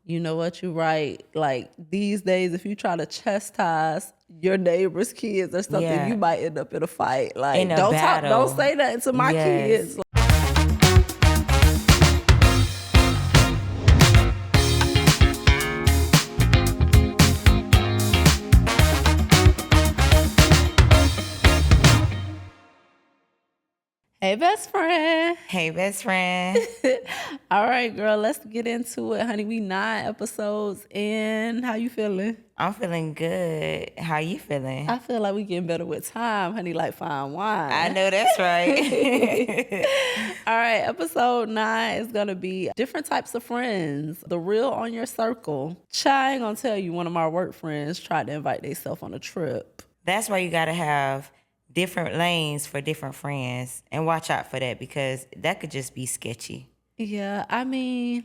You know what? You're right. Like these days, if you try to chastise your neighbor's kids or something, Yeah. you might end up in a fight. In Like, a don't talk, don't battle. say that to my Yes. kids. Hey, best friend. Hey, best friend. All right, girl, let's get into it, honey. We 9 episodes in. How you feeling? I'm feeling good. How you feeling? I feel like we getting better with time, honey, like fine wine. I know that's right. All right, episode 9 is going to be different types of friends, the real on your circle. I ain't going to tell you, one of my work friends tried to invite themselves on a trip. That's why you got to have different lanes for different friends, and watch out for that, because that could just be sketchy. Yeah, I mean,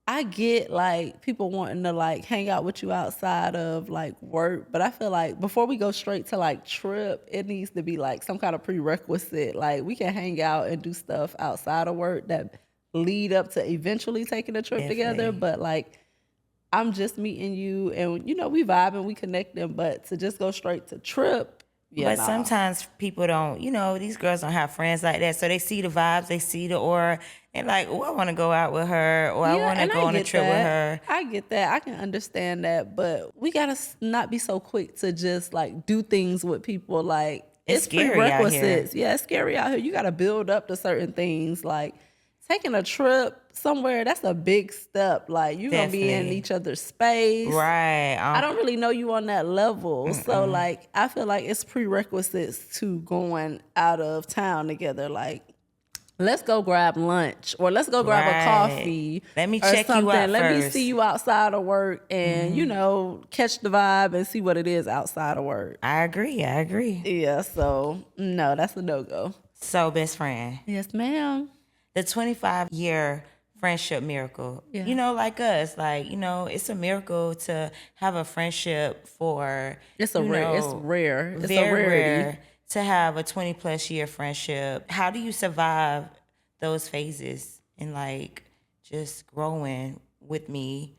I get like people wanting to like hang out with you outside of like work, but I feel like before we go straight to like trip, it needs to be like some kind of prerequisite. Like we can hang out and do stuff outside of work that lead up to eventually taking a trip together. Definitely. But like I'm just meeting you and you know, we vibing, we connecting, but to just go straight to trip, yeah. But sometimes people don't, these girls don't have friends like that. So they see the vibes, they see the aura, and like, oh, I want to go out with her, or I want to go on a trip with her. I get that. I can understand that. But we got to not be so quick to just like do things with people. Like, It's scary out here. prerequisites. Yeah, it's scary out here. You got to build up to certain things. Like, taking a trip somewhere, that's a big step. Like, you're going to be in Definitely. each other's space. Right. I don't really know you on that level. So, like, I feel like it's prerequisites to going out of town together. Like, let's go grab lunch or let's go grab a Right. coffee. Let me or check you something. out Let me first. see you outside of work and, you know, catch the vibe and see what it is outside of work. I agree. Yeah, so no, that's a no-go. So, best friend, Yes, ma'am. the 25-year friendship miracle. Yeah. Like us, it's a miracle to have a friendship for. It's rare. It's rare. It's a Very rarity. rare to have a 20+ year friendship. How do you survive those phases and like just growing with me?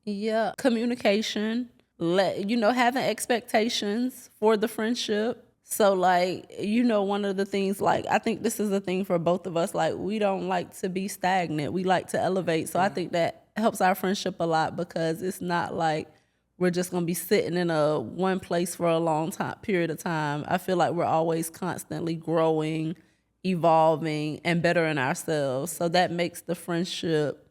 Yeah, communication, having expectations for the friendship. So like, one of the things, like, I think this is a thing for both of us, like we don't like to be stagnant. We like to elevate. So I think that helps our friendship a lot because it's not like we're just going to be sitting in a one place for a long period of time. I feel like we're always constantly growing, evolving, and bettering ourselves. So that makes the friendship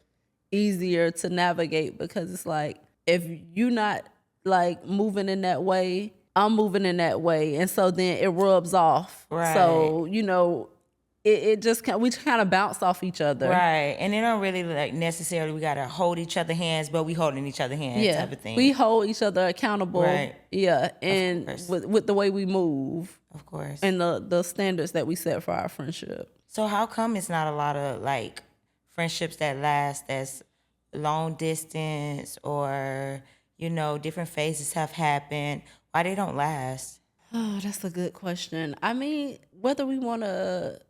easier to navigate because it's like, if you're not like moving in that way, I'm moving in that way. And so then it rubs off. Right. So, it just we kind of bounce off each other. Right. And it don't really like necessarily we gotta hold each other hands, but we holding each other hands Yeah. type of thing. We hold each other accountable. Right. Yeah. And course. with the way we move Of course. and the standards that we set for our friendship. So how come it's not a lot of like friendships that last as long distance, or different phases have happened? Why they don't last? Oh, that's a good question. I mean, whether we want to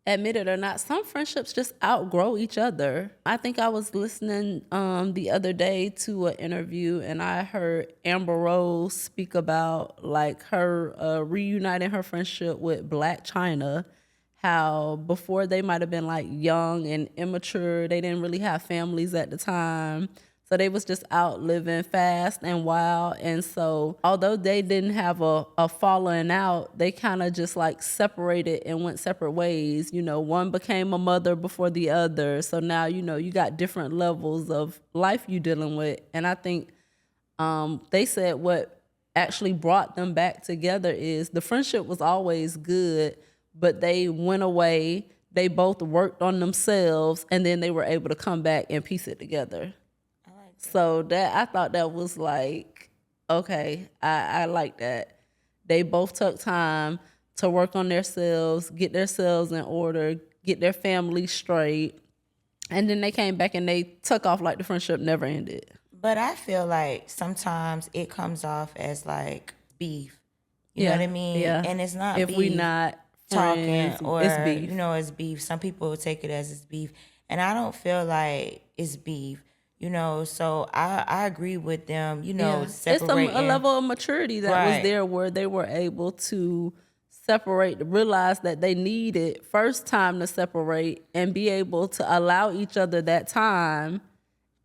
admit it or not, some friendships just outgrow each other. I think I was listening the other day to an interview and I heard Amber Rose speak about like her reuniting her friendship with Black China, how before they might have been like young and immature, they didn't really have families at the time. So they was just out living fast and wild. And so although they didn't have a falling out, they kind of just like separated and went separate ways. One became a mother before the other. So now, you got different levels of life you dealing with. And I think they said what actually brought them back together is the friendship was always good, but they went away. They both worked on themselves and then they were able to come back and piece it together. So that I thought that was like, okay, I like that. They both took time to work on themselves, get themselves in order, get their family straight. And then they came back and they took off like the friendship never ended. But I feel like sometimes it comes off as like beef. You know what I mean? Yeah. And it's not if beef. we not Talking friends, or it's beef. it's beef. Some people will take it as it's beef, and I don't feel like it's beef. You know, so I agree with them, you know, Yeah, it's a separating. level of maturity that was Right. there where they were able to separate, realize that they needed first time to separate and be able to allow each other that time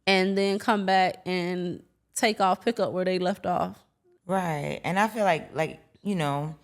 and then come back and pick up where they left off. Right. And I feel like, you know,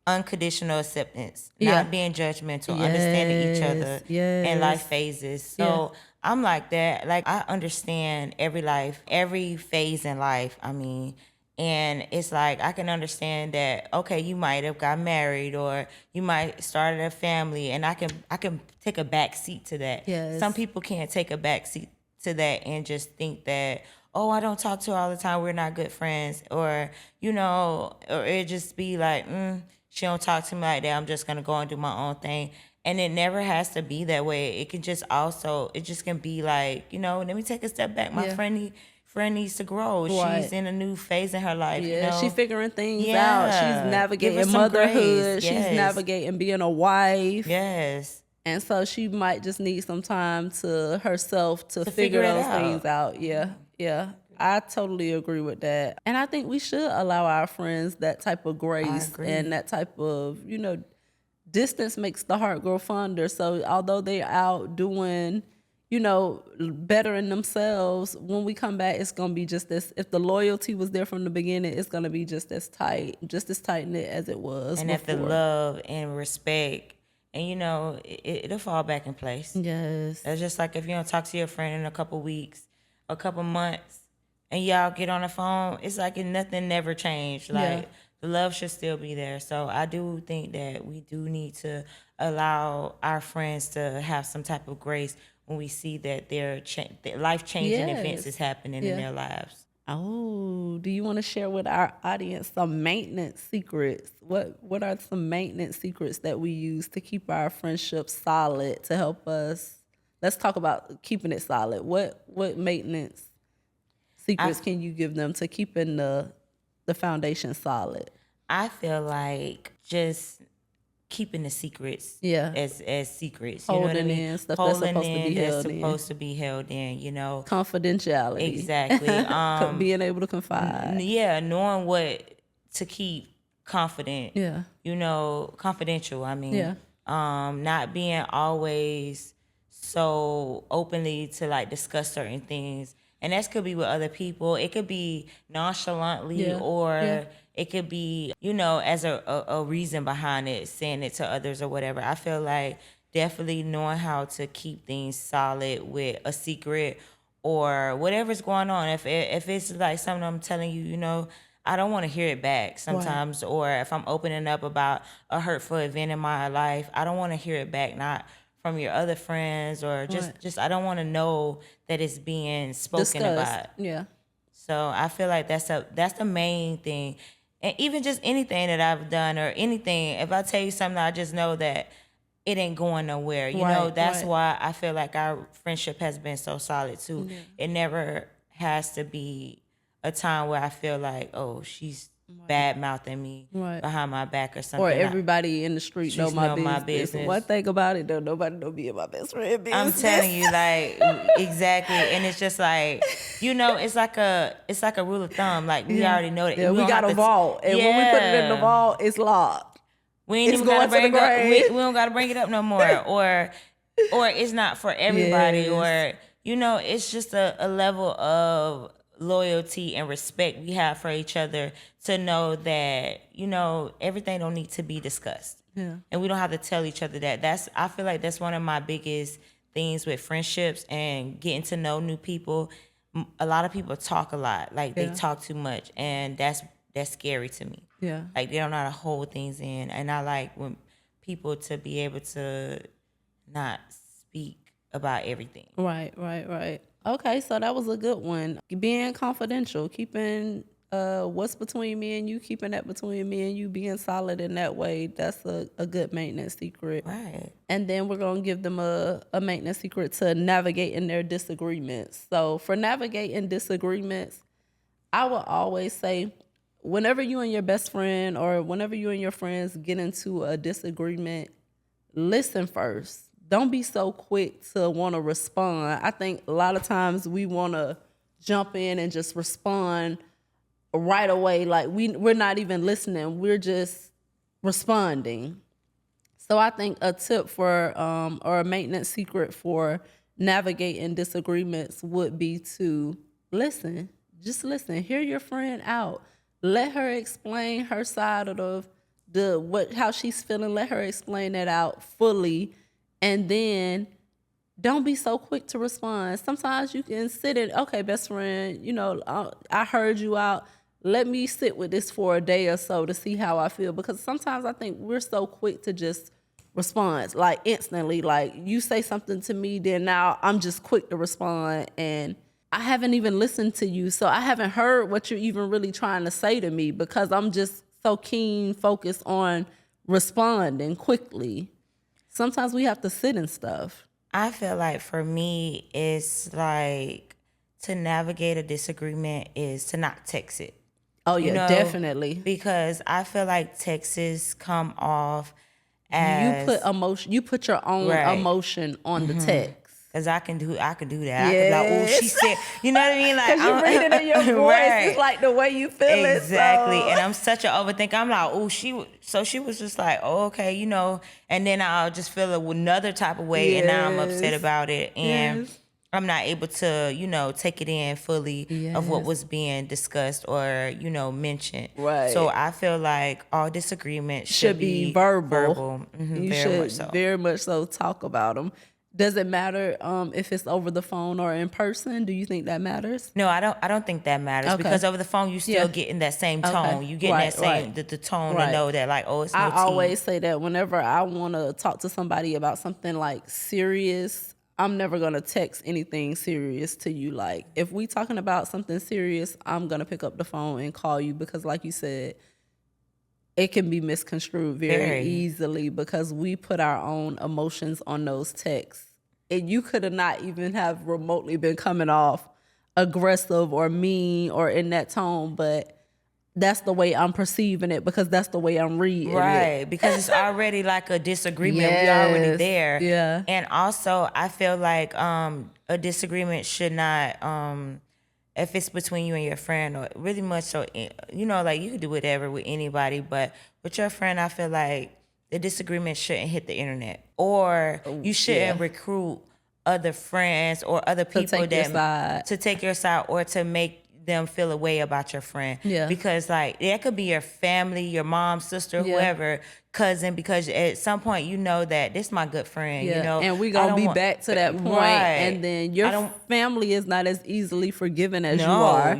unconditional acceptance, Yeah. not being judgmental, understanding each other Yes, in life yes. phases. Yeah. So I'm like that. Like I understand every phase in life. I mean, and it's like I can understand that, okay, you might have got married or you might started a family, and I can take a back seat to that. Some Yes. people can't take a back seat to that and just think that, oh, I don't talk to her all the time, we're not good friends, or you know, or it just be like, she don't talk to me like that, I'm just gonna go and do my own thing. And it never has to be that way. It can just it just can be like, you know, let me take a step back. My Yeah. friend needs to grow. Right. She's in a new phase in her life, you Yeah, she know. figuring things out. She's Yeah. Give her navigating some grace. motherhood. She's Yes. navigating being a wife. Yes. And so she might just need some time to herself to To figure figure it those things out. out. Yeah, yeah. I totally agree with that. And I think we should allow our friends that type of I grace agree. and that type of, distance makes the heart grow fonder. So although they're out doing, bettering themselves, when we come back, it's going to be just as, if the loyalty was there from the beginning, it's going to be just as tight knit as it was And before. if the love and respect, and you know, it'll fall back in place. Yes. It's just like if you don't talk to your friend in a couple weeks, a couple months, and y'all get on the phone, it's like nothing never changed. Like the love should still be there. So I do think that we do need to allow our friends to have some type of grace when we see that that life-changing events Yes. is happening Yeah. in their lives. Oh, do you want to share with our audience some maintenance secrets? What are some maintenance secrets that we use to keep our friendships solid, to help us? Let's talk about keeping it solid. What maintenance secrets can you give them to keeping the foundation solid? I feel like just keeping the secrets, Yeah. as secrets, you know what I Holding mean? in stuff that's Holding supposed to be in that's held in. supposed to be held in, you know. Confidentiality. Exactly. Being able to confide. Yeah, knowing what to keep confident. Yeah. You know, confidential. I mean, Yeah. not being always so openly to like discuss certain things, and that could be with other people. It could be nonchalantly, Yeah. or Yeah. it could be, you know, as a reason behind it, saying it to others or whatever. I feel like definitely knowing how to keep things solid with a secret or whatever's going on. If it's like something I'm telling you, you know, I don't want to hear it back sometimes. Or if I'm opening up about a hurtful event in my life, I don't want to hear it back, not from your other friends, or just I don't want to know that it's being spoken Discussed. about. Yeah. So I feel like that's the main thing. And even just anything that I've done or anything, if I tell you something, I just know that it ain't going nowhere. You know, Right, that's right. why I feel like our friendship has been so solid too. Yeah. It never has to be a time where I feel like, oh, she's bad mouthing me Right. behind my back or something. Or everybody in the street know Streets my know my business. business. One thing about it, though, nobody know me and my best friend business. I'm telling you, like exactly, and it's just like, you know, it's like a rule of thumb. Like we already know that. Yeah, we don't got have a to vault, and when we put it in the Yeah. vault, it's locked. We ain't It's even gotta going to the bring up. grave. We don't gotta bring it up no more. Or it's not for everybody. Yes. Or you know, it's just a level of loyalty and respect we have for each other to know that, you know, everything don't need to be discussed. Yeah. And we don't have to tell each other that. I feel like that's one of my biggest things with friendships and getting to know new people. A lot of people talk a lot, like they Yeah. talk too much, and that's scary to me. Yeah. Like they don't know how to hold things in, and I like when people to be able to not speak about everything. Right. Okay, so that was a good one. Being confidential, keeping what's between me and you, keeping that between me and you, being solid in that way. That's a good maintenance secret. Right. And then we're going to give them a maintenance secret to navigating their disagreements. So for navigating disagreements, I would always say, whenever you and your best friend or whenever you and your friends get into a disagreement, listen first. don't be so quick to want to respond. I think a lot of times we want to jump in and just respond right away. Like we're not even listening. We're just responding. So I think a tip for or a maintenance secret for navigating disagreements would be to listen. Just listen. Hear your friend out. Let her explain her side of how she's feeling. Let her explain that out fully, and then don't be so quick to respond. Sometimes you can sit in, okay, best friend, I heard you out. Let me sit with this for a day or so to see how I feel. Because sometimes I think we're so quick to just respond, like instantly. Like you say something to me, then now I'm just quick to respond. And I haven't even listened to you. So I haven't heard what you're even really trying to say to me because I'm just so focused on responding quickly. Sometimes we have to sit in stuff. I feel like for me, it's like to navigate a disagreement is to not text it. Oh, yeah, definitely. Because I feel like texts come off as you put your own emotion on the text. Cause I can do that. Yes. I can be like, oh, she said, you know what I mean? Like, cause you read it in your voice. Right. It's like the way you feel it. Exactly. So. And I'm such an overthinker. I'm like, oh, she was just like, oh, okay, and then I'll just feel another type of way, and now I'm upset about it, and I'm not able to, take it in fully of what was being discussed or, mentioned. Right. So I feel like all disagreements should be verbal. Mm-hmm, you should very much so talk about them. Does it matter if it's over the phone or in person? Do you think that matters? No, I don't think that matters because over the phone you still getting that same tone. Okay. You getting that same the tone to know that like, oh, it's no I always say that whenever I want to talk to somebody about something like serious, I'm never going to text anything serious to you. Like if we talking about something serious, I'm going to pick up the phone and call you because like you said, it can be misconstrued very easily because we put our own emotions on those texts. And you could have not even have remotely been coming off aggressive or mean or in that tone, but that's the way I'm perceiving it because that's the way I'm reading it. Because it's already like a disagreement. We're already there. Yeah. And also, I feel like a disagreement should not... if it's between you and your friend or really much so, like you can do whatever with anybody, but with your friend, I feel like the disagreement shouldn't hit the internet or you shouldn't recruit other friends or other people to take your side or to make them feel a way about your friend. Yeah. Because like that could be your family, your mom, sister, whoever, cousin, because at some point you know that this is my good friend, and we're gonna be back to that point, and then your family is not as easily forgiven as you are,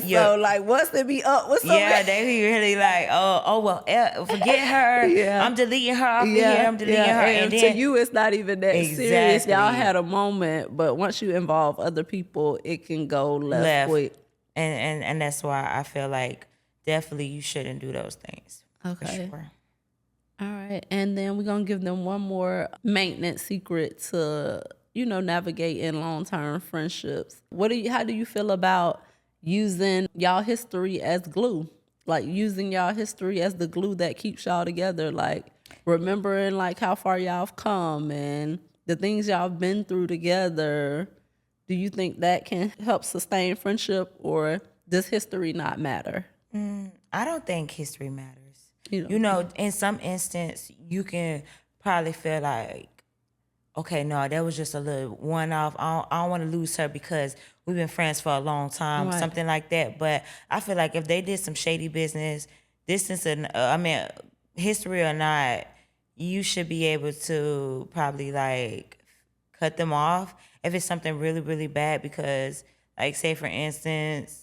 so like once they be up with something, they be really like, forget her, I'm deleting her off here, I'm deleting her, and then, to you it's not even that serious. Y'all had a moment, but once you involve other people, it can go left quick, and that's why I feel like definitely you shouldn't do those things. Okay. Sure. All right. And then we're going to give them one more maintenance secret to, navigate in long-term friendships. How do you feel about using y'all history as glue? Like using y'all history as the glue that keeps y'all together. Like remembering like how far y'all have come and the things y'all have been through together. Do you think that can help sustain friendship or does history not matter? I don't think history matters. In some instance, you can probably feel like, okay, no, that was just a little one-off. I don't want to lose her because we've been friends for a long time, something like that. But I feel like if they did some shady business, history or not, you should be able to probably like cut them off if it's something really, really bad. Because, like, say for instance,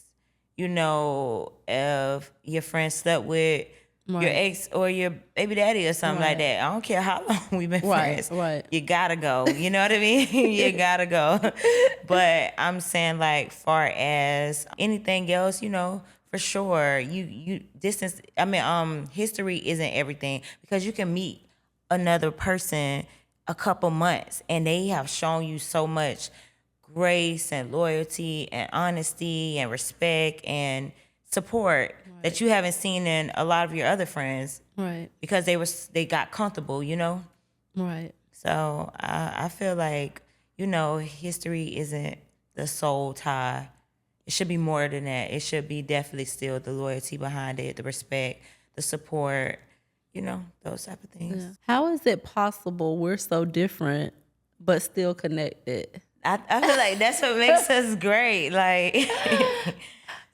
if your friend slept with your ex or your baby daddy or something like that. I don't care how long we've been friends. Right. You gotta go. You know what I mean? You gotta go. But I'm saying like far as anything else, for sure, you distance. History isn't everything because you can meet another person a couple months and they have shown you so much grace and loyalty and honesty and respect and support that you haven't seen in a lot of your other friends. Right. Because they got comfortable, Right. So I feel like, history isn't the sole tie. It should be more than that. It should be definitely still the loyalty behind it, the respect, the support, those type of things. How is it possible we're so different but still connected? I feel like that's what makes us great. Like,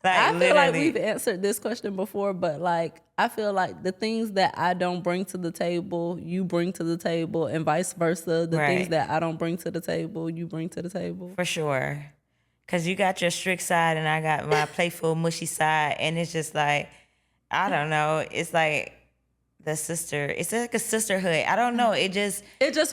I feel like literally. we've answered this question before, but like I feel like the things that I don't bring to the table, you bring to the table, and vice versa. The things Right. that I don't bring to the table, you bring to the table. For sure. Because you got your strict side and I got my playful, mushy side. And it's just like, I don't know. It's like it's like a sisterhood. I don't know. It just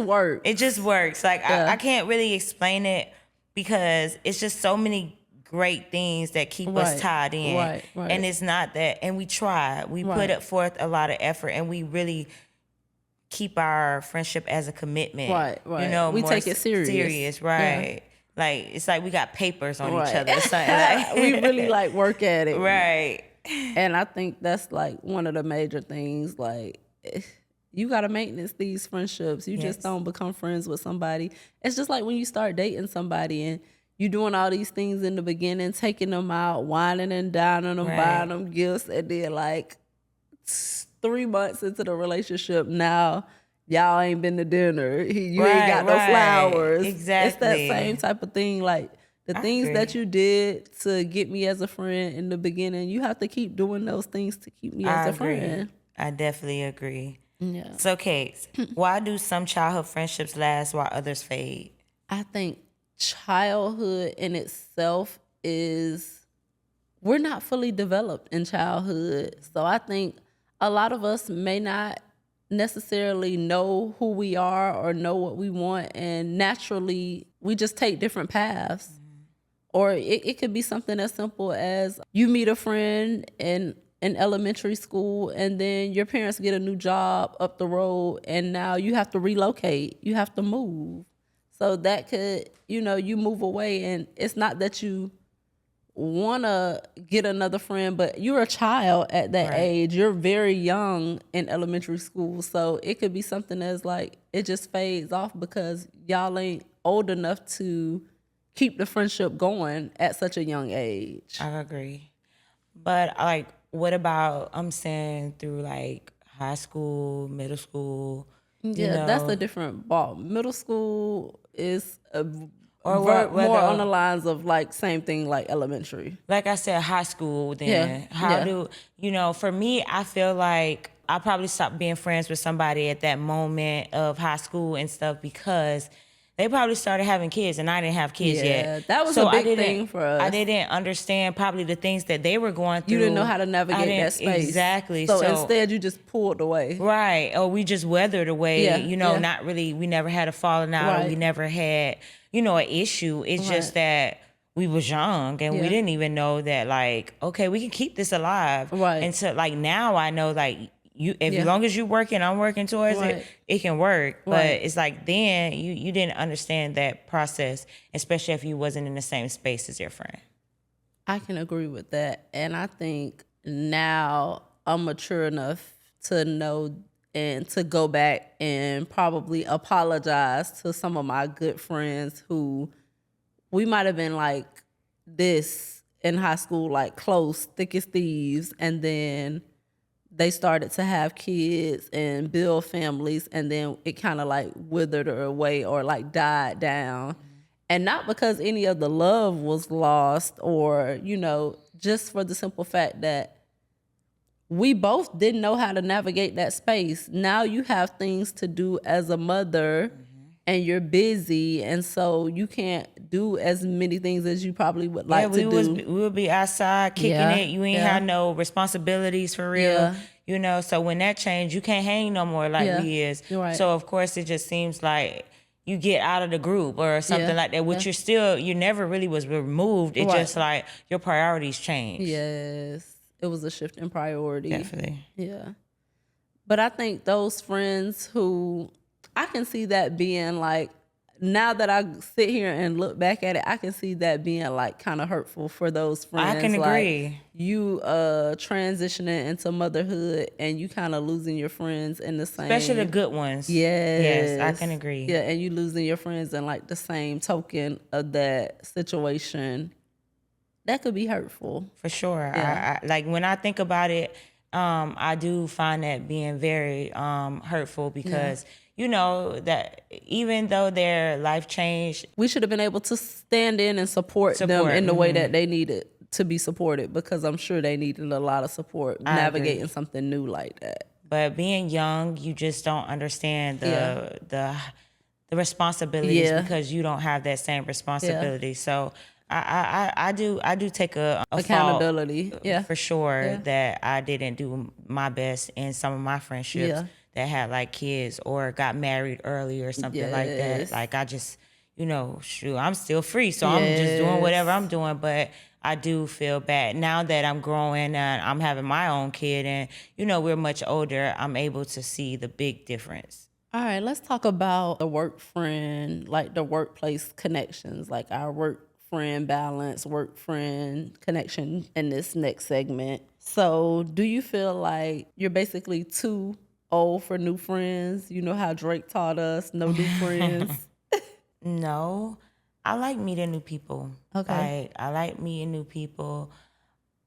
works. It just works. Like, Yeah. I can't really explain it because it's just so many great things that keep us Right. tied in. Right. And it's not that. And we try. We put Right. up forth a lot of effort and we really keep our friendship as a commitment. Right. We more take it serious. right. Like, it's like we got papers on each Right. other. Something like We really like work at it. right. And I think that's like one of the major things. Like, you got to maintenance these friendships. You just Yes. don't become friends with somebody. It's just like when you start dating somebody and you doing all these things in the beginning, taking them out, whining and dining them, Right. buying them gifts, and then like 3 months into the relationship, now y'all ain't been to dinner. You ain't got no Right. flowers. Exactly. It's that same type of thing. Like, the I things agree. that you did to get me as a friend in the beginning, you have to keep doing those things to keep me as I a agree. friend. I definitely agree. Yeah. So, Kate, why do some childhood friendships last while others fade? I think childhood in itself we're not fully developed in childhood. So I think a lot of us may not necessarily know who we are or know what we want. And naturally, we just take different paths. Or it could be something as simple as you meet a friend in elementary school and then your parents get a new job up the road and now you have to relocate. You have to move. So that could, you move away and it's not that you want to get another friend, but you're a child at that Right. age. You're very young in elementary school. So it could be something that's like, it just fades off because y'all ain't old enough to keep the friendship going at such a young age. I agree. But, like, what about, I'm saying, through, like, high school, middle school? Yeah, that's a different ball. Middle school is Or more whether- on the lines of like same thing like elementary. Like I said, high school then. For me, I feel like I probably stopped being friends with somebody at that moment of high school and stuff because they probably started having kids and I didn't have kids Yeah, yet. that was So a big I didn't- thing for us. I didn't understand probably the things that they were going through. You didn't know how to navigate that space. Exactly. So instead you just pulled away. Right. Or we just weathered away, Yeah. not really, we never had a falling out or Right. we never had, an issue. It's just Right. that we was young and we Yeah. didn't even know that, like, okay, we can keep this alive. Right. And so, like, now I know, like, as Yeah. long as you're working, I'm working towards Right. it can work. But Right. it's like then you didn't understand that process, especially if you wasn't in the same space as your friend. I can agree with that. And I think now I'm mature enough to know and to go back and probably apologize to some of my good friends who we might have been like this in high school, like close, thick as thieves. And then they started to have kids and build families. And then it kind of like withered away or like died down. And not because any of the love was lost or, just for the simple fact that we both didn't know how to navigate that space. Now you have things to do as a mother and you're busy. And so you can't do as many things as you probably would like to do. We would be outside kicking Yeah, it. You ain't yeah. had no responsibilities for real. Yeah. So when that changed, you can't hang no more like Yeah, we is. you're right. So of course it just seems like you get out of the group or something Yeah, like that, which you never really was removed. It Right. just like your priorities changed. Yes. It was a shift in priority. Definitely. Yeah. But I think those friends who I can see that being like now that I sit here and look back at it, I can see that being like kind of hurtful for those friends. I can like, agree. You transitioning into motherhood and you kind of losing your friends in the same. Especially the good ones. Yes. Yes, I can agree. Yeah, and you losing your friends in like the same token of that situation. That could be hurtful. For sure. Yeah. I like when I think about it, I do find that being very hurtful because you know that even though their life changed, We should have been able to stand in and support them in the way that they needed to be supported, because I'm sure they needed a lot of support navigating something new like that. but being young, you just don't understand the responsibilities Yeah. because you don't have that same responsibility. So I do take a Accountability. fault, Yeah. for sure that I didn't do my best in some of my friendships Yeah. that had like kids or got married early or something like that. Yes. Like I just, shoot, I'm still free, so I'm just doing whatever I'm doing. But I do feel bad now that I'm growing and I'm having my own kid, and we're much older. I'm able to see the big difference. All right, let's talk about the work friend, like the workplace connections, like our work friend balance, work friend connection in this next segment. So, do you feel like you're basically too old for new friends? You know how Drake taught us, no new friends? No, I like meeting new people. Okay. I like meeting new people,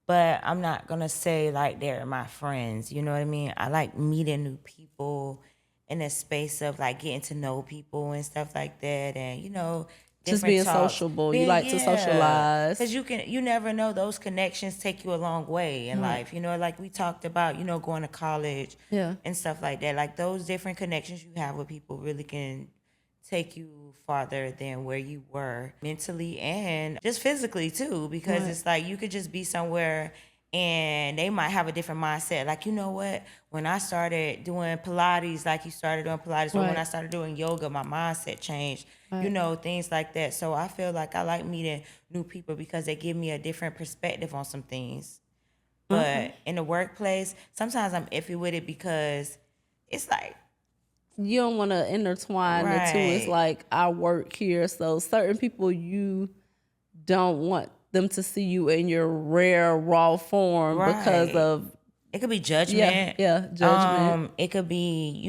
but I'm not gonna say like they're my friends. You know what I mean? I like meeting new people in a space of like getting to know people and stuff like that, and Just different being talks. sociable. You like to socialize. Because you never know, those connections take you a long way in life. Like we talked about, going to college Yeah. and stuff like that. Like those different connections you have with people really can take you farther than where you were mentally and just physically too, because it's like you could just be somewhere and they might have a different mindset. Like, you know what? When I started doing Pilates, like you started doing Pilates, or when I started doing yoga, my mindset changed, things like that. So I feel like I like meeting new people because they give me a different perspective on some things. But in the workplace, sometimes I'm iffy with it because it's like, You don't want to intertwine the two. It's Right. like I work here, so certain people you don't want them to see you in your rare raw form because Right. of it could be judgment. judgment. It could be,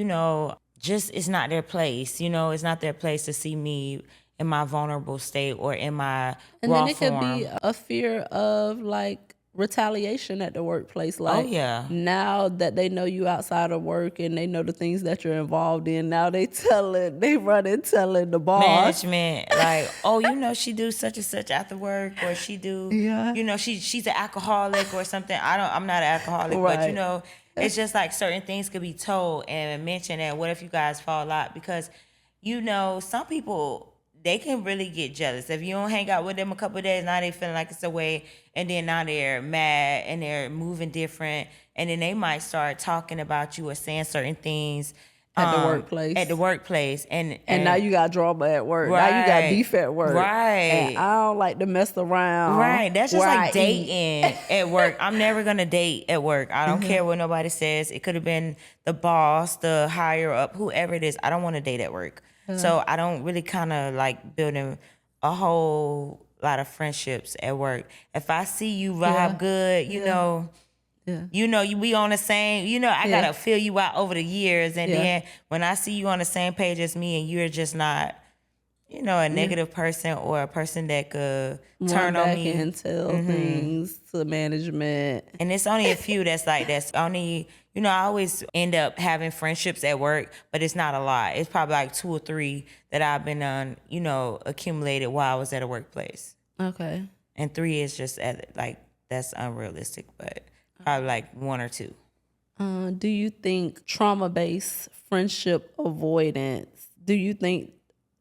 just it's not their place. It's not their place to see me in my vulnerable state or in my And raw then it could form. be a fear of like retaliation at the workplace. Like yeah. now that they know you outside of work and they know the things that you're involved in, now they running telling the boss. Management, like, oh, she do such and such after work, or she do, Yeah. she's an alcoholic or something. I'm not an alcoholic, Right. but it's just like certain things could be told and mentioned. And what if you guys fall out? Because, some people, they can really get jealous. If you don't hang out with them a couple of days, now they feeling like it's a way, and then now they're mad and they're moving different, and then they might start talking about you or saying certain things At the workplace. At the workplace, and now you got drama at work. Now you got beef at work. Right. And I don't like to mess around. Right. That's just where like I dating eat. at work. I'm never gonna date at work. I don't care what nobody says. It could have been the boss, the higher up, whoever it is. I don't want to date at work. So I don't really kind of like building a whole lot of friendships at work. If I see you vibe good, we on the same, I gotta feel you out over the years. And then when I see you on the same page as me and you're just not, a negative person or a person that could turn on me and tell things to management. And it's only a few that's only, I always end up having friendships at work, but it's not a lot. It's probably like 2 or 3 that I've been on, accumulated while I was at a workplace. Okay. And 3 is just that's unrealistic, but probably like 1 or 2. Do you think trauma-based friendship avoidance, do you think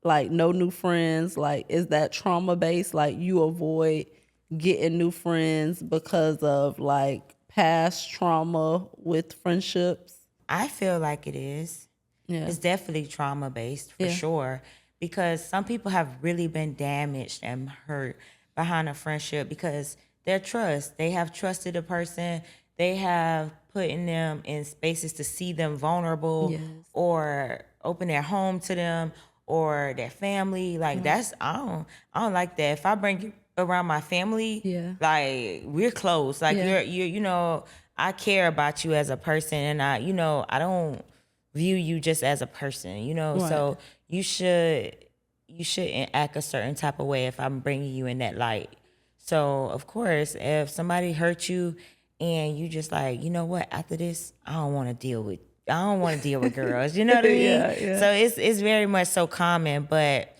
like no new friends, like is that trauma-based? Like you avoid getting new friends because of like past trauma with friendships? I feel like it is. Yeah. It's definitely trauma based for sure, because some people have really been damaged and hurt behind a friendship because their trust. They have trusted a person. They have put in them in spaces to see them vulnerable or open their home to them, or their family. Like that's I don't like that. If I bring you around my family, Yeah. like we're close. Like Yeah. you're you know, I care about you as a person, and I don't view you just as a person, Right. So you shouldn't act a certain type of way if I'm bringing you in that light. So of course, if somebody hurt you and you just like, you know what, after this, I don't want to deal with girls. You know what I mean? Yeah, yeah. So it's very much so common, but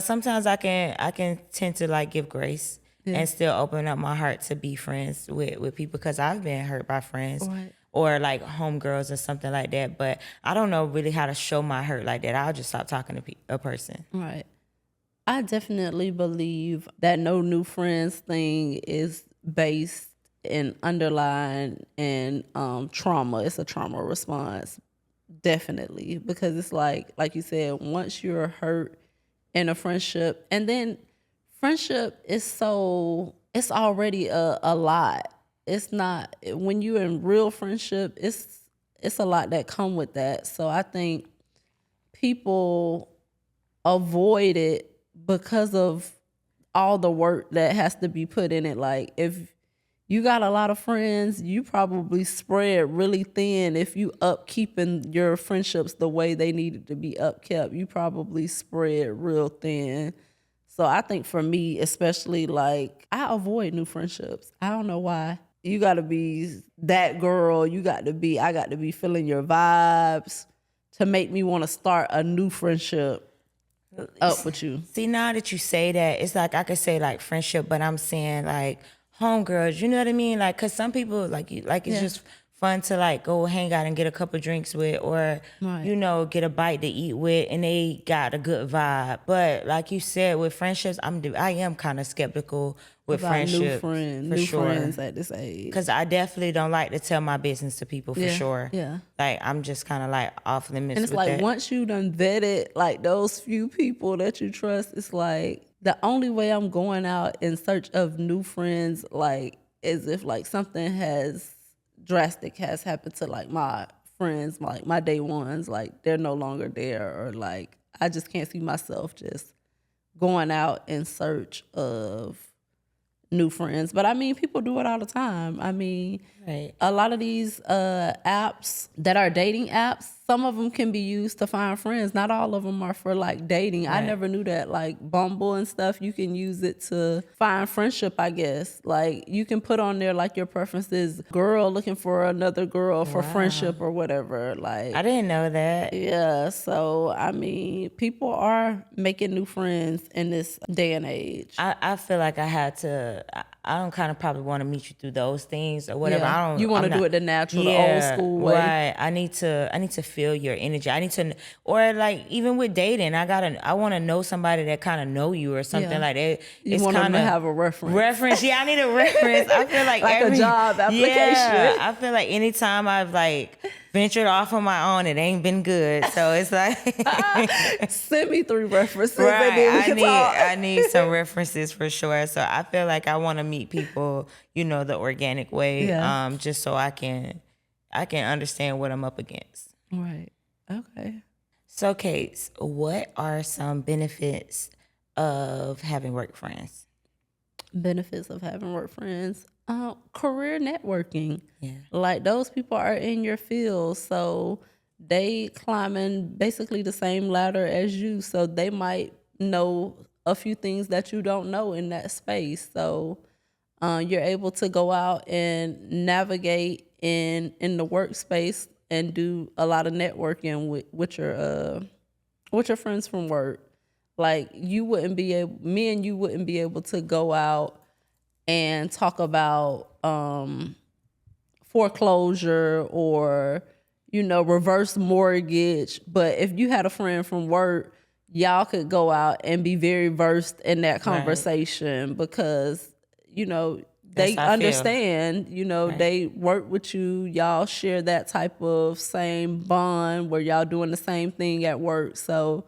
sometimes I can tend to like give grace Yeah. and still open up my heart to be friends with people because I've been hurt by friends Right. or like homegirls or something like that. But I don't know really how to show my hurt like that. I'll just stop talking to a person. Right. I definitely believe that no new friends thing is based and underlying in trauma. It's a trauma response, definitely, because it's like you said, once you're hurt in a friendship, and then friendship is it's already a lot. It's not when you're in real friendship. It's a lot that come with that. So I think people avoid it because of all the work that has to be put in it. Like if you got a lot of friends, you probably spread really thin. If you upkeeping your friendships the way they needed to be upkept, you probably spread real thin. So I think for me, especially, like I avoid new friendships. I don't know why. You got to be that girl. I got to be feeling your vibes to make me want to start a new friendship up with you. See, now that you say that, it's like I could say like friendship, but I'm saying like homegirls. You know what I mean? Like, cause some people it's Yeah. just fun to like go hang out and get a couple drinks with, or Right. get a bite to eat with, and they got a good vibe. But like you said, with friendships, I am kind of skeptical with About friendships for new sure. friends at this age. Cause I definitely don't like to tell my business to people for Yeah, sure. yeah. Like I'm just kind of like off limits And it's with like that. once you done vetted like those few people that you trust, it's like the only way I'm going out in search of new friends, like, is if like something drastic has happened to like my friends, like my day ones, like they're no longer there, or like I just can't see myself just going out in search of new friends. But I mean, people do it all the time. I mean, Right. a lot of these apps that are dating apps, some of them can be used to find friends. Not all of them are for like dating. I Right. never knew that. Like Bumble and stuff, you can use it to find friendship, I guess. Like you can put on there like your preferences, girl looking for another girl for friendship or whatever. Like I didn't know that. yeah, so I mean, people are making new friends in this day and age. I feel like I had to. I don't kind of probably want to meet you through those things or whatever. Yeah. I don't. You want to I'm do not- it the natural, the old school way. Right. I need to feel your energy. I need to, or like even with dating, I want to know somebody that kind of know you or something Yeah. like that. You It's want them kind to of have a reference. reference. Yeah, I need a reference. I feel like Like a job application. Yeah, I feel like anytime I've like ventured off on my own, it ain't been good. So it's like Send me 3 references and right. then we can talk. I need some references for sure. So I feel like I want to meet people, the organic way. Yeah. Just so I can understand what I'm up against. Right. Okay. So Kate, what are some benefits of having work friends? Benefits of having work friends. Career networking. Yeah. Like those people are in your field, so they climbing basically the same ladder as you. So they might know a few things that you don't know in that space. So you're able to go out and navigate in the workspace and do a lot of networking with your friends from work. Like me and you wouldn't be able to go out and talk about foreclosure or reverse mortgage. But if you had a friend from work, y'all could go out and be very versed in that conversation because they That's how I feel. understand, they work with you, y'all share that type of same bond where y'all doing the same thing at work. So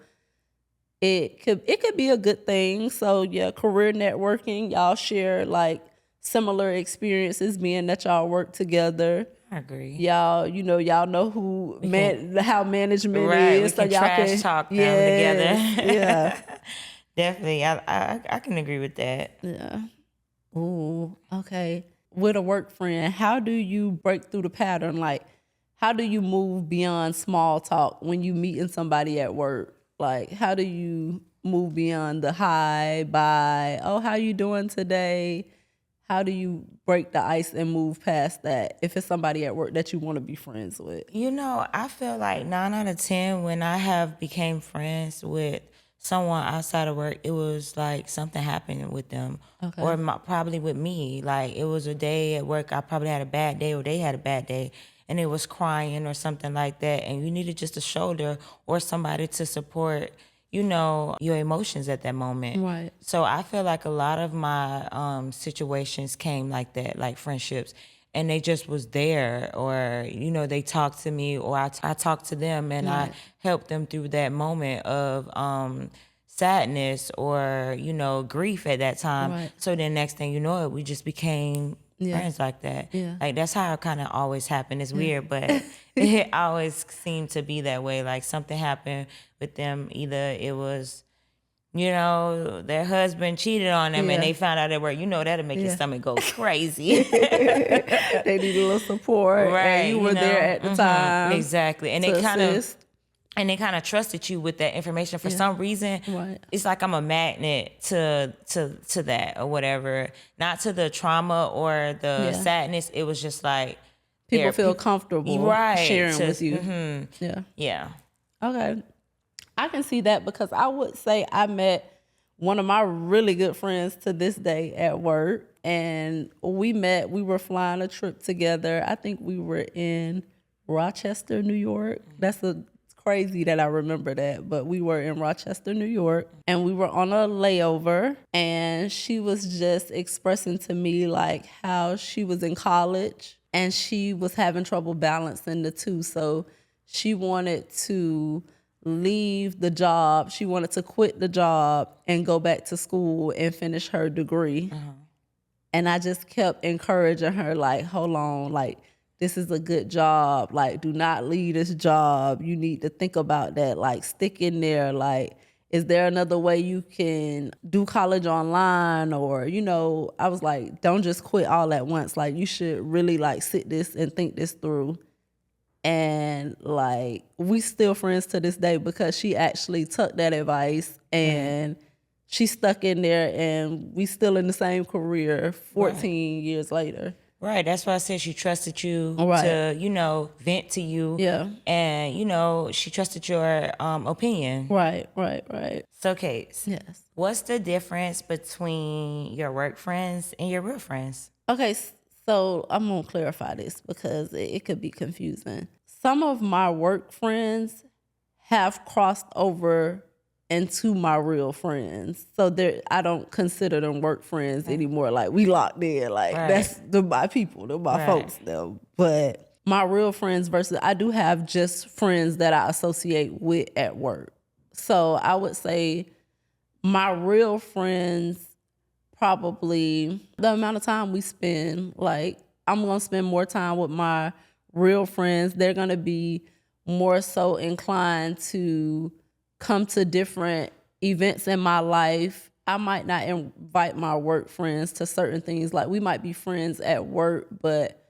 it could be a good thing. So yeah, career networking, y'all share like similar experiences being that y'all work together. I agree. Y'all know who how management Right, we is, so can y'all trash can talk them yes, together. yeah, Definitely, I can agree with that. yeah. Ooh, okay. With a work friend, how do you break through the pattern? Like, how do you move beyond small talk when you meeting somebody at work? Like, how do you move beyond the hi, bye, oh, how you doing today? How do you break the ice and move past that if it's somebody at work that you want to be friends with? I feel like 9 out of 10 when I have became friends with someone outside of work, it was like something happened with them, Okay. or probably with me. Like it was a day at work, I probably had a bad day, or they had a bad day, and it was crying or something like that, and you needed just a shoulder or somebody to support, your emotions at that moment. Right. So I feel like a lot of my situations came like that, like friendships, and they just was there, or they talked to me, or I talked to them, and I Right. helped them through that moment of sadness or grief at that time. Right. So then next thing you know, we just became Yeah. friends like that. Yeah. Like that's how it kind of always happened. It's weird, but it always seemed to be that way. Like something happened with them. Either it was their husband cheated on them and Yeah. they found out at work, that'll make your Yeah. stomach go crazy. They need a little support, and Right, you were there at the time exactly. And to assist. they kind of trusted you with that information for Yeah. some reason. Right. It's like I'm a magnet to that or whatever. Not to the trauma or the Yeah. sadness. It was just like People there feel comfortable right sharing to, with you. Yeah. yeah. Okay. I can see that because I would say I met one of my really good friends to this day at work, and we were flying a trip together. I think we were in Rochester, New York. It's crazy that I remember that, but we were in Rochester, New York, and we were on a layover, and she was just expressing to me like how she was in college and she was having trouble balancing the two. So she wanted to leave the job. She wanted to quit the job and go back to school and finish her degree. And I just kept encouraging her, like, hold on, like, this is a good job. Like, do not leave this job. You need to think about that. Like, stick in there. Like, is there another way you can do college online? Or, I was like, don't just quit all at once. Like, you should really, like, sit this and think this through. And like we still friends to this day because she actually took that advice and she stuck in there, and we still in the same career 14 years later. Right. That's why I said she trusted you Right. to, vent to you. Yeah. And, she trusted your opinion. Right. So, Case, Yes. what's the difference between your work friends and your real friends? Okay, so I'm gonna clarify this because it could be confusing. Some of my work friends have crossed over into my real friends, so I don't consider them work friends anymore. Like we locked in, like that's my people, they're my folks though. But my real friends versus I do have just friends that I associate with at work. So I would say my real friends, probably the amount of time we spend, like I'm going to spend more time with my real friends. They're going to be more so inclined to come to different events in my life. I might not invite my work friends to certain things. Like we might be friends at work, but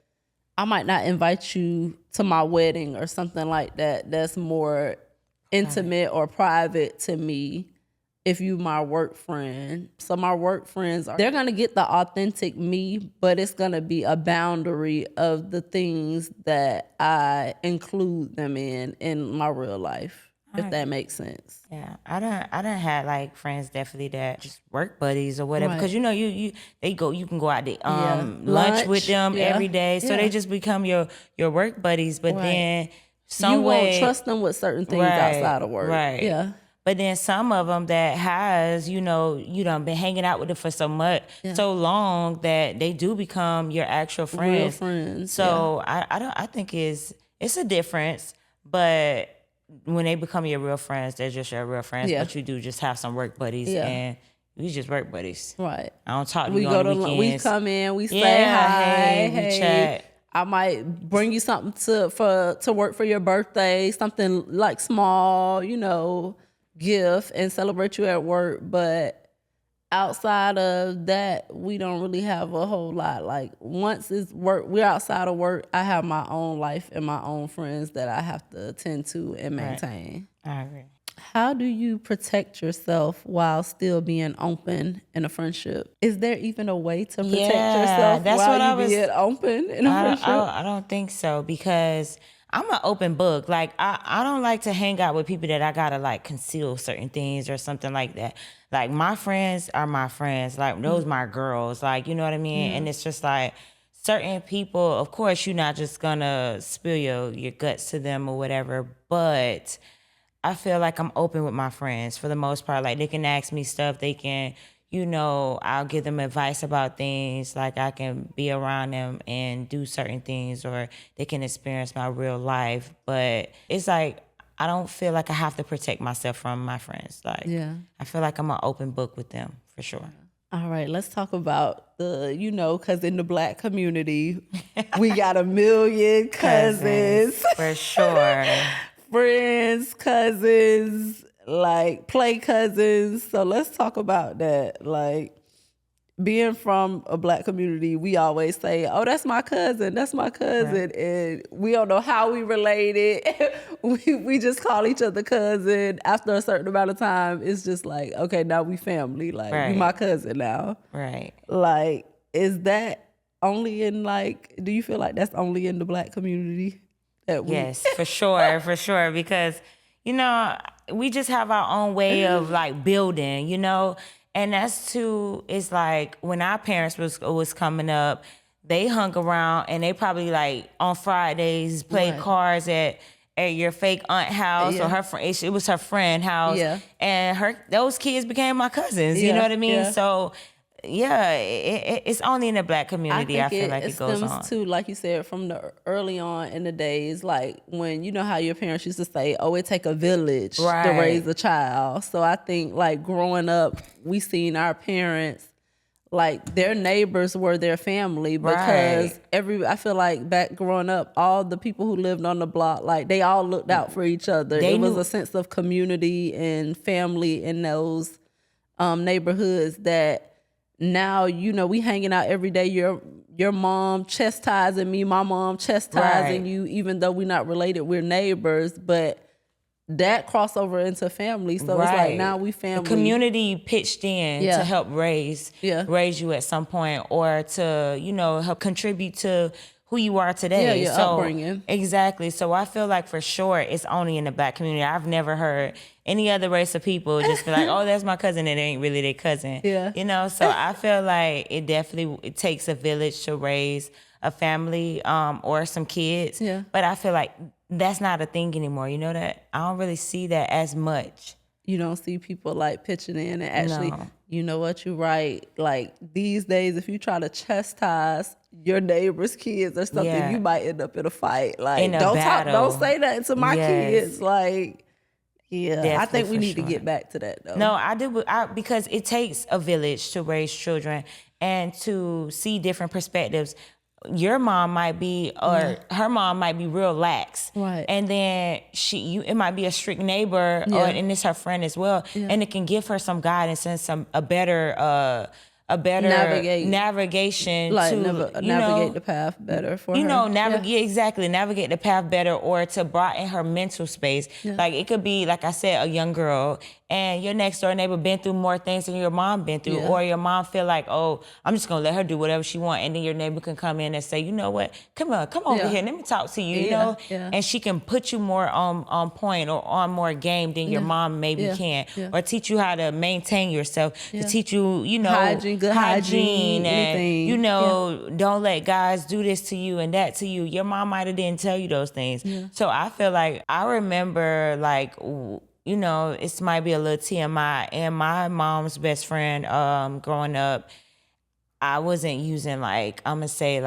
I might not invite you to my wedding or something like that. That's more intimate or private to me if you my work friend. So my work friends, they're going to get the authentic me, but it's going to be a boundary of the things that I include them in my real life, if that makes sense. Yeah, I done had like friends definitely that just work buddies or whatever, Right. because you can go out to lunch with them every day, so they just become your work buddies. But then you won't trust them with certain things outside of work. Right. Yeah. But then some of them that has, you done been hanging out with them for so long that they do become your actual friends. Real friends. So I think it's a difference, but when they become your real friends, they're just your real friends. Yeah. But you do just have some work buddies, and we just work buddies. Right. I don't talk to We you go on the to weekends. we come in, we say Yeah, hi, hey, we chat. I might bring you something to work for your birthday, something like small, gift, and celebrate you at work. But outside of that, we don't really have a whole lot. Like once it's work, we're outside of work. I have my own life and my own friends that I have to attend to and maintain. I agree. How do you protect yourself while still being open in a friendship? Is there even a way to protect yourself while you being open in a friendship? I don't think so, because I'm an open book. Like I don't like to hang out with people that I gotta like conceal certain things or something like that. Like my friends are my friends. Like those my girls. Like, you know what I mean? And it's just like certain people, of course, you're not just gonna spill your guts to them or whatever, but I feel like I'm open with my friends for the most part. Like they can ask me stuff. They can, I'll give them advice about things. Like I can be around them and do certain things, or they can experience my real life. But it's like, I don't feel like I have to protect myself from my friends. Like, I feel like I'm an open book with them for sure. All right, let's talk about because in the Black community, we got a million cousins. For sure. Friends, cousins, like play cousins. So let's talk about that. Like being from a Black community, we always say, "Oh, that's my cousin. That's my cousin," right. And we don't know how we related. we just call each other cousin. After a certain amount of time, it's just like, okay, now we family. Like you my cousin now. Right. Like, is that only in do you feel like that's only in the Black community? Yes, for sure. Because, we just have our own way of like building, and that's too, it's like when our parents was coming up, they hung around and they probably like on Fridays played cards at your fake aunt house or her friend. It was her friend house, and those kids became my cousins. You know what I mean? Yeah. So. Yeah, it's only in the Black community. I feel like it goes on. Too, like you said, from the early on in the days, like when how your parents used to say, "Oh, it take a village to raise a child." So I think like growing up, we seen our parents like their neighbors were their family because I feel like back growing up, all the people who lived on the block, like they all looked out for each other. It was a sense of community and family in those neighborhoods that. Now, we hanging out every day. Your mom chastising me, my mom chastising you, even though we're not related, we're neighbors. But that crossover into family. So it's like now we family. The community pitched in to help raise you at some point, or to, help contribute to who you are today. Your upbringing. Exactly. So I feel like for sure it's only in the Black community. I've never heard any other race of people just be like, "Oh, that's my cousin," and it ain't really their cousin. Yeah. So I feel like it takes a village to raise a family or some kids. Yeah. But I feel like that's not a thing anymore. You know that? I don't really see that as much. You don't see people like pitching in and actually, you know what, you're right. Like these days, if you try to chastise your neighbor's kids or something, you might end up in a fight. Like don't say that to my kids. Like, definitely, I think we need to get back to that though. No, I do, because it takes a village to raise children and to see different perspectives. Your mom might be, or her mom might be real lax. Right. And then it might be a strict neighbor, and it's her friend as well. Yeah. And it can give her some guidance and a better navigation to navigate the path better for her. Navigate the path better, or to broaden her mental space. Yeah. Like it could be, like I said, a young girl, and your next door neighbor been through more things than your mom been through, or your mom feel like, "Oh, I'm just gonna let her do whatever she want," and then your neighbor can come in and say, "You know what? Come over here, let me talk to you." And she can put you more on point or on more game than your mom maybe can, or teach you how to maintain yourself, to teach you, good hygiene, and don't let guys do this to you and that to you. Your mom might have didn't tell you those things. So I feel like I remember like. It might be a little TMI, and my mom's best friend growing up, I wasn't using I'm gonna say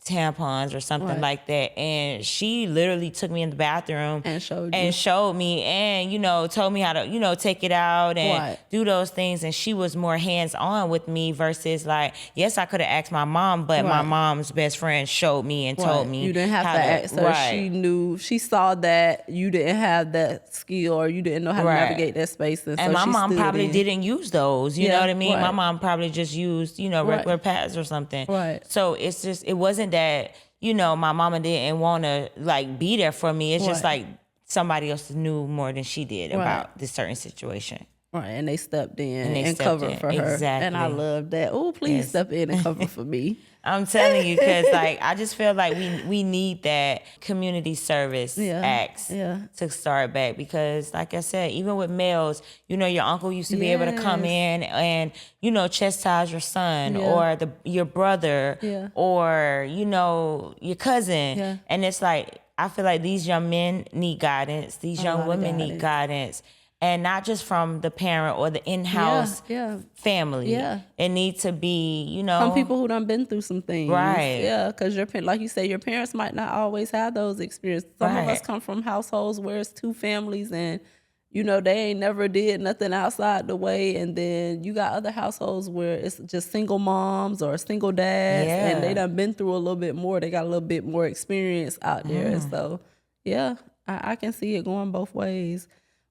tampons or something Right. like that, and she literally took me in the bathroom And showed and you. showed me, and told me how to take it out and Right. do those things. And she was more hands-on with me versus like, yes, I could have asked my mom, but my Right. mom's best friend showed me and told Right. me You didn't have how to ask her. right. She knew, she saw that you didn't have that skill or you didn't know how to Right. navigate that space. And And so my she mom stood probably in. didn't use those, you know Yeah, what I mean? My right. mom probably just used, regular pads or something. Right. So it's just, it wasn't that, my mama didn't want to like be there for me. It's just Right. like somebody else knew more than she did Right. about this certain situation. Right. And they stepped in And they and stepped covered in. for her. And I Exactly. love that. Oh, please Yes. step in and cover for me. I'm telling you, because like I just feel like we need that community service Yeah, acts yeah. to start back, because like I said, even with males, your uncle used to be able to come Yes. in and chastise your son Yeah. or your brother Yeah. or your cousin, Yeah. and it's like I feel like these young men need guidance, these A young lot of women need guidance. And not just from the parent or the in-house Yeah. family. Yeah. It needs to be, Some people who done been through some things. Right. Yeah, because like you say, your parents might not always have those experiences. Some of us Right. come from households where it's two families and, they ain't never did nothing outside the way. And then you got other households where it's just single moms or single dads. Yeah. And they done been through a little bit more. They got a little bit more experience out there. Mm. So, yeah, I can see it going both ways.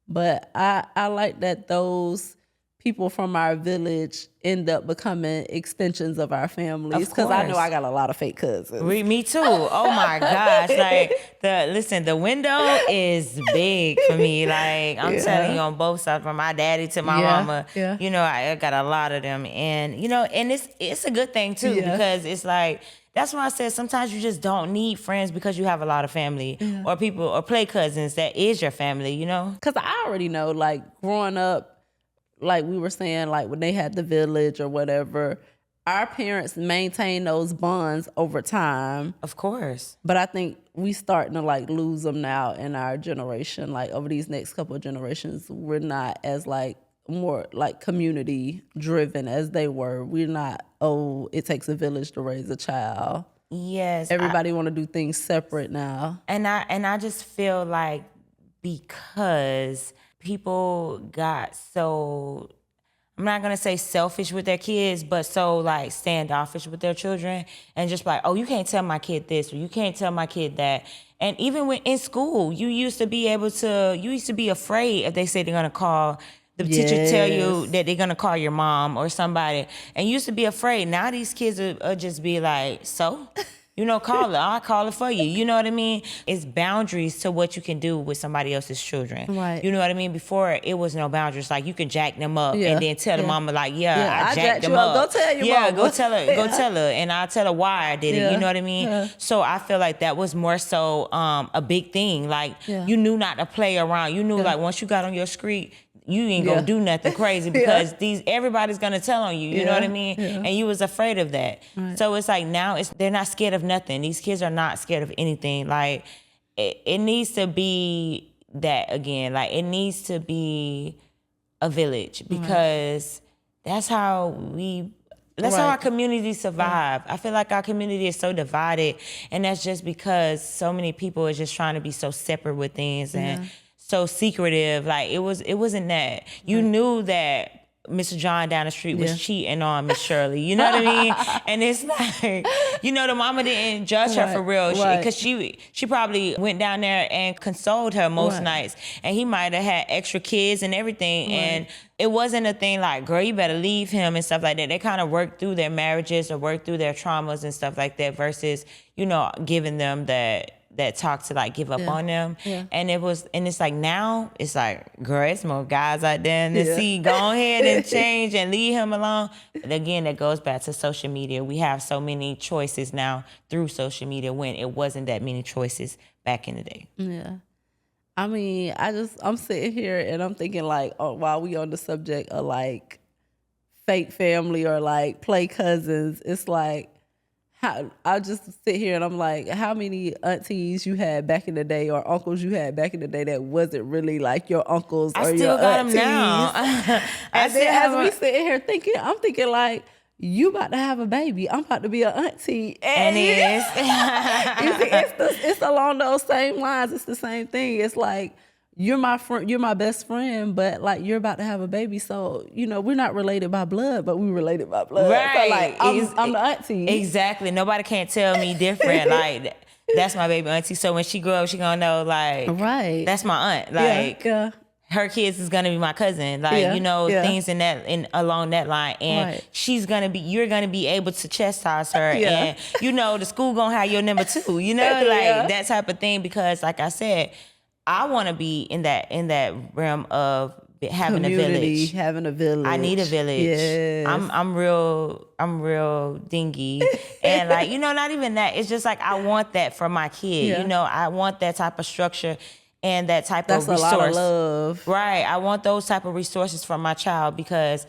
But I like that those people from our village end up becoming extensions of our families, because I know course. I got a lot of fake cousins. Me too. Oh my gosh. Like the window is big for me. Like I'm telling you, on both sides, from my daddy to my Yeah, mama, yeah. I got a lot of them. And and it's a good thing too, Yeah. because it's like, that's why I said sometimes you just don't need friends because you have a lot of family or people or play cousins that is your family, Because I already know, like, growing up, like we were saying, like when they had the village or whatever, our parents maintained those bonds over time. Of course. But I think we starting to like lose them now in our generation. Like over these next couple of generations, we're not as like more like community driven as they were. We're not, it takes a village to raise a child. Yes. Everybody want to do things separate now. And I just feel like because people got so, I'm not gonna say selfish with their kids, but so like standoffish with their children, and just like, oh, you can't tell my kid this or you can't tell my kid that. And even when in school, you used to be afraid if they say they're gonna call the teacher, tell you Yes. that they're gonna call your mom or somebody, and you used to be afraid. Now these kids are just be like, so. Call her. I'll call her for you. You know what I mean? It's boundaries to what you can do with somebody else's children. Right. You know what I mean? Before, it was no boundaries. Like, you can jack them up Yeah. and then tell the Yeah. mama, like, Yeah, I jacked them you up. up. Go tell your yeah, mama. go tell her. Go Yeah. tell her. And I'll tell her why I did it. Yeah. You know what I mean? Yeah. So I feel like that was more so a big thing. Like, Yeah. you knew not to play around. You knew, like, once you got on your street, you ain't Yeah. gonna do nothing crazy because everybody's gonna tell on you. You know Yeah. what I mean? Yeah. And you was afraid of that. Right. So it's like now they're not scared of nothing. These kids are not scared of anything. Like it needs to be that again. Like it needs to be a village, because that's how how our community survive. I feel like our community is so divided, and that's just because so many people are just trying to be so separate with things and so secretive. Like it wasn't that. You knew that Mr. John down the street was cheating on Miss Shirley. You know what I mean? And it's like, the mama didn't judge her for real. Because she probably went down there and consoled her most nights. And he might have had extra kids and everything. And it wasn't a thing like, girl, you better leave him and stuff like that. They kind of worked through their marriages or worked through their traumas and stuff like that versus, giving them that talk to like give up on them. Yeah. And it's like now it's like, girl, it's more guys out there in the sea. Go ahead and change and leave him alone. But again, that goes back to social media. We have so many choices now through social media when it wasn't that many choices back in the day. Yeah. I mean, I'm sitting here and I'm thinking like, while we on the subject of like fake family or like play cousins, it's like, I just sit here and I'm like, how many aunties you had back in the day or uncles you had back in the day that wasn't really like your uncles or I your still got aunties? them now. And then as we sitting here thinking, I'm thinking like, you about to have a baby. I'm about to be an auntie. And it is. It's along those same lines. It's the same thing. It's like, you're my friend, you're my best friend, but like, you're about to have a baby. So, we're not related by blood, but we related by blood. Right. So like, I'm the auntie. Exactly. Nobody can't tell me different. Like, that's my baby auntie. So when she grow up, she gonna know, like, right. that's my aunt. Like, yeah. her kids is gonna be my cousin. Like, things along that line. And right. you're gonna be able to chastise her. Yeah. And the school gonna have your number too. Like that type of thing. Because like I said, I wanna be in that realm of having Community, a village. having a village. I need a village. Yes. I'm real dingy. And like, not even that. It's just like, I want that for my kid. Yeah. I want that type of structure and that type That's of resource. a lot of love. Right. I want those type of resources for my child, because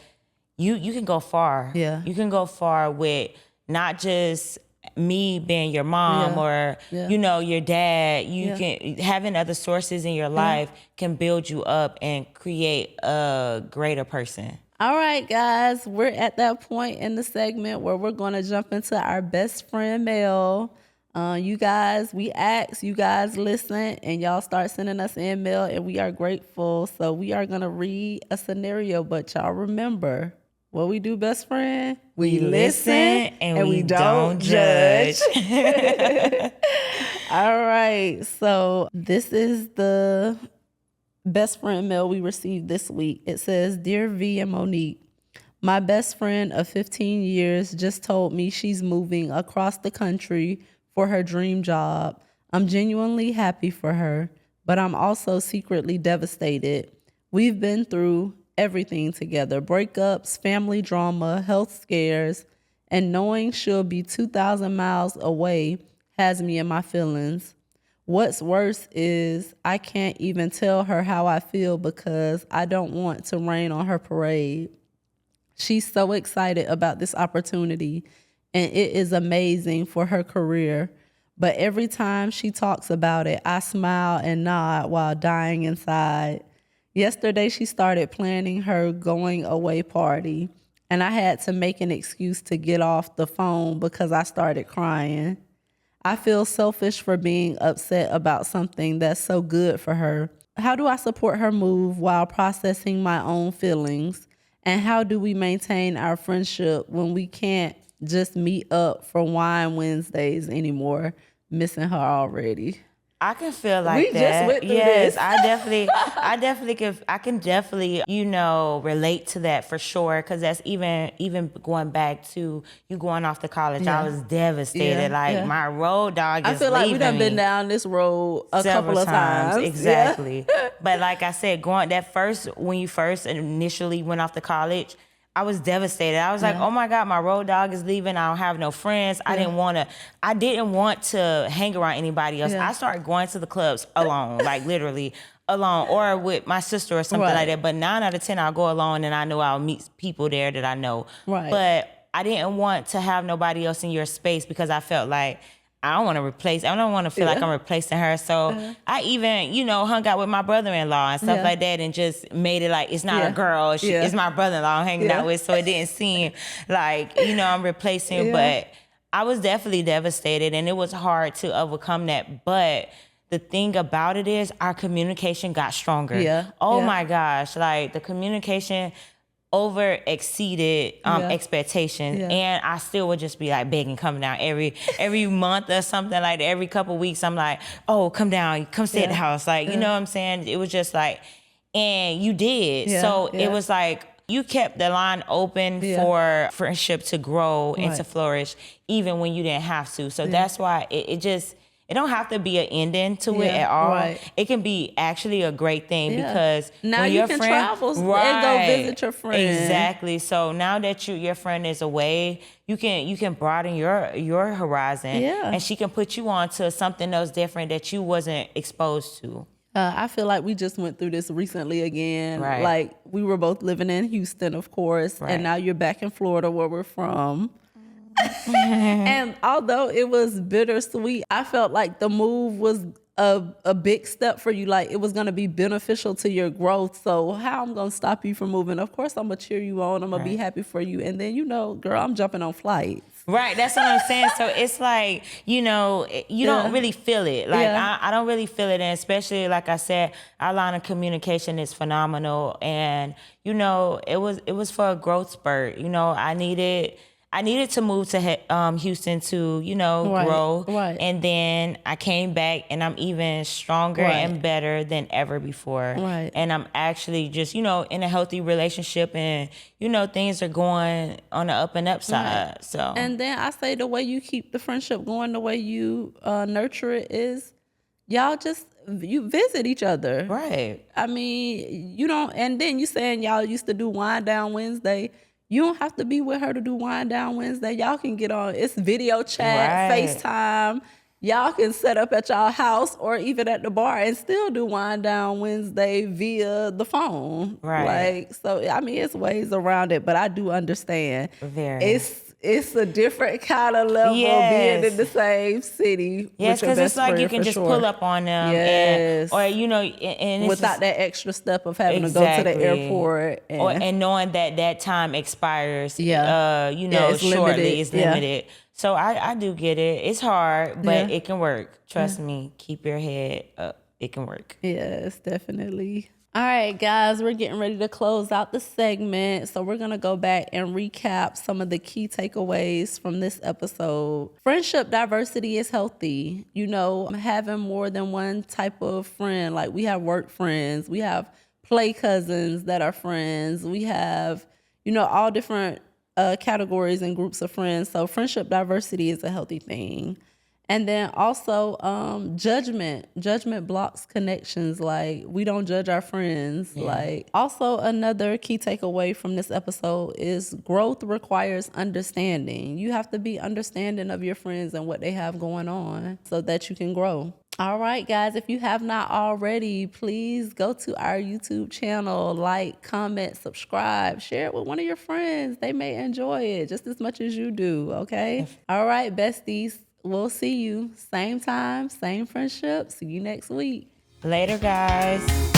you can go far. Yeah. You can go far with not just me being your mom or your dad. You can having other sources in your life can build you up and create a greater person. All right, guys, we're at that point in the segment where we're going to jump into our best friend mail. You guys, we asked, you guys listen, and y'all start sending us in mail, and we are grateful. So we are going to read a scenario, but y'all remember, what we do, best friend? We listen and we don't judge. All right. So this is the best friend mail we received this week. It says, Dear V and Monique, my best friend of 15 years just told me she's moving across the country for her dream job. I'm genuinely happy for her, but I'm also secretly devastated. We've been through everything together: breakups, family drama, health scares, and knowing she'll be 2,000 miles away has me in my feelings. What's worse is I can't even tell her how I feel because I don't want to rain on her parade. She's so excited about this opportunity, and it is amazing for her career. But every time she talks about it, I smile and nod while dying inside. Yesterday, she started planning her going away party, and I had to make an excuse to get off the phone because I started crying. I feel selfish for being upset about something that's so good for her. How do I support her move while processing my own feelings? And how do we maintain our friendship when we can't just meet up for wine Wednesdays anymore? Missing her already. I can feel like we that. Just went through yes, this. I can definitely, relate to that for sure. Cause that's even going back to you going off to college. I was devastated. My road dog is I feel like we done me. been down this road a Several couple of times. Exactly. But like I said, when you first initially went off to college, I was devastated. I was like, oh my God, my road dog is leaving. I don't have no friends. I didn't want to hang around anybody else. I started going to the clubs alone, like literally alone, or with my sister or something like that. But 9 out of 10, I'll go alone, and I know I'll meet people there that I know. Right. But I didn't want to have nobody else in your space because I felt like I don't want to feel like I'm replacing her. So I even, hung out with my brother-in-law and stuff like that, and just made it like it's not a girl. It's my brother-in-law I'm hanging out with. So it didn't seem like, I'm replacing. But I was definitely devastated, and it was hard to overcome that. But the thing about it is our communication got stronger. My gosh. Like the communication over exceeded expectations, and I still would just be like begging, coming down every month or something like that. Every couple weeks, I'm like, oh, come down, come stay at the house, like you know what I'm saying. It was just like, and you did, so it was like you kept the line open for friendship to grow and to flourish, even when you didn't have to. So that's why it don't have to be an ending to it at all. Right. It can be actually a great thing because now when you your can friend, travel and go visit your friend. Exactly. So now that your friend is away, you can broaden your horizon, and she can put you on to something else different that you wasn't exposed to. I feel like we just went through this recently again. Right. Like we were both living in Houston, of course, and now you're back in Florida where we're from. And although it was bittersweet, I felt like the move was a big step for you. Like, it was gonna be beneficial to your growth. So how I'm gonna stop you from moving? Of course, I'm gonna cheer you on. I'm gonna be Right. happy for you. And then, girl, I'm jumping on flights. Right, that's what I'm saying. So it's like, you don't really feel it. Like, Yeah. I don't really feel it. And especially, like I said, our line of communication is phenomenal. And, it was for a growth spurt. I needed to move to Houston to, Right. grow. Right. And then I came back and I'm even stronger and Right. better than ever before. Right. And I'm actually just, in a healthy relationship, and, things are going on the up and up side. Right. So. And then I say the way you keep the friendship going, the way you nurture it is you visit each other. Right. I mean, you don't, and then you saying y'all used to do Wind Down Wednesday. You don't have to be with her to do Wind Down Wednesday. Y'all can get on, it's video chat, Right. FaceTime. Y'all can set up at y'all house or even at the bar and still do Wind Down Wednesday via the phone. Right. Like, so, I mean, it's ways around it, but I do understand. Very. It's a different kind of level Yes. being in the same city. Yes, with your because it's best like you friend, can for just sure. pull up on them, Yes. and it's Without just, that extra step of having to go to the exactly. airport. And knowing that time expires, Yeah. Yeah, it's shortly, limited. it's Yeah. limited. So I do get it. It's hard, but Yeah. it can work. Trust me. Keep your head up. It can work. Yes, definitely. All right, guys, we're getting ready to close out the segment. So we're going to go back and recap some of the key takeaways from this episode. Friendship diversity is healthy. Having more than one type of friend. Like, we have work friends, we have play cousins that are friends, we have, all different categories and groups of friends. So friendship diversity is a healthy thing. And then also judgment blocks connections. Like, we don't judge our friends. Yeah. Like, also another key takeaway from this episode is growth requires understanding. You have to be understanding of your friends and what they have going on so that you can grow. All right, guys, if you have not already, please go to our YouTube channel, like, comment, subscribe, share it with one of your friends. They may enjoy it just as much as you do, okay? All right, besties, we'll see you same time, same friendship. See you next week. Later, guys.